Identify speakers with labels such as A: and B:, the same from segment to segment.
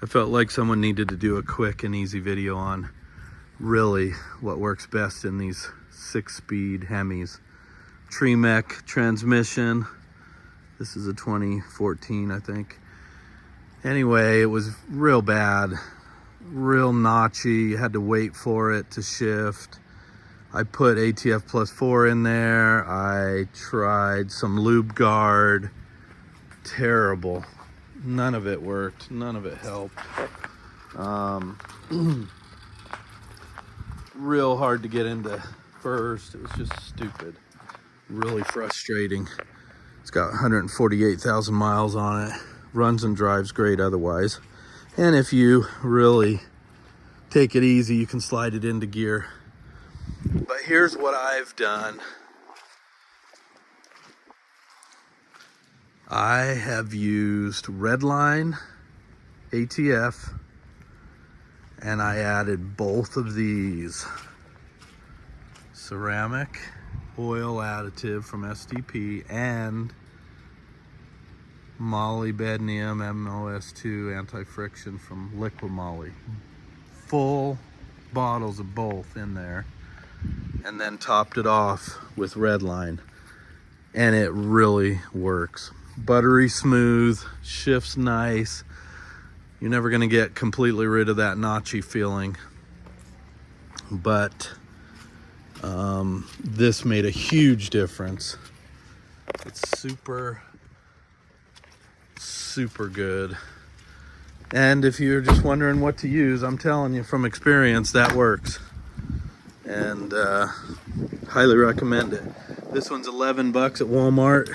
A: I felt like someone needed to do a quick and easy video on really what works best in these 6-speed Hemis. Tremec transmission. This is a 2014, I think. Anyway, it was real bad, real notchy. You had to wait for it to shift. I put ATF plus 4 in there. I tried some lube guard. Terrible. None of it worked. None of it helped. Real hard to get into first. It was just stupid. Really frustrating. It's got 148,000 miles on it. Runs and drives great otherwise. And if you really take it easy, you can slide it into gear. But here's what I've done. I have used Redline ATF, and I added both of these. Ceramic oil additive from SDP and molybdenum MOS2 anti-friction from Liquid Moly. Full bottles of both in there, and then topped it off with Redline, and it really works. Buttery smooth, shifts nice. You're never gonna get completely rid of that notchy feeling, but this made a huge difference. It's super good. And if you're just wondering what to use, I'm telling you from experience, that works. And highly recommend it. This one's $11 at Walmart.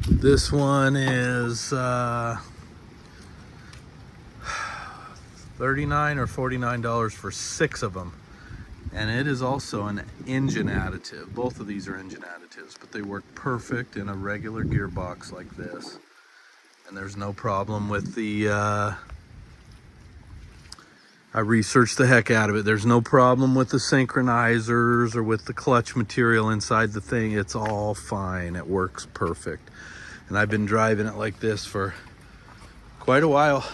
A: This one is $39 or $49 for 6 of them. And it is also an engine additive. Both of these are engine additives, but they work perfect in a regular gearbox like this. And there's no problem with the, I researched the heck out of it. There's no problem with the synchronizers or with the clutch material inside the thing. It's all fine. It works perfect. And I've been driving it like this for quite a while.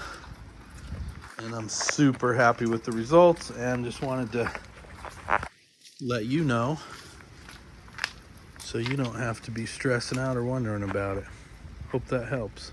A: And I'm super happy with the results, and just wanted to let you know so you don't have to be stressing out or wondering about it. Hope that helps.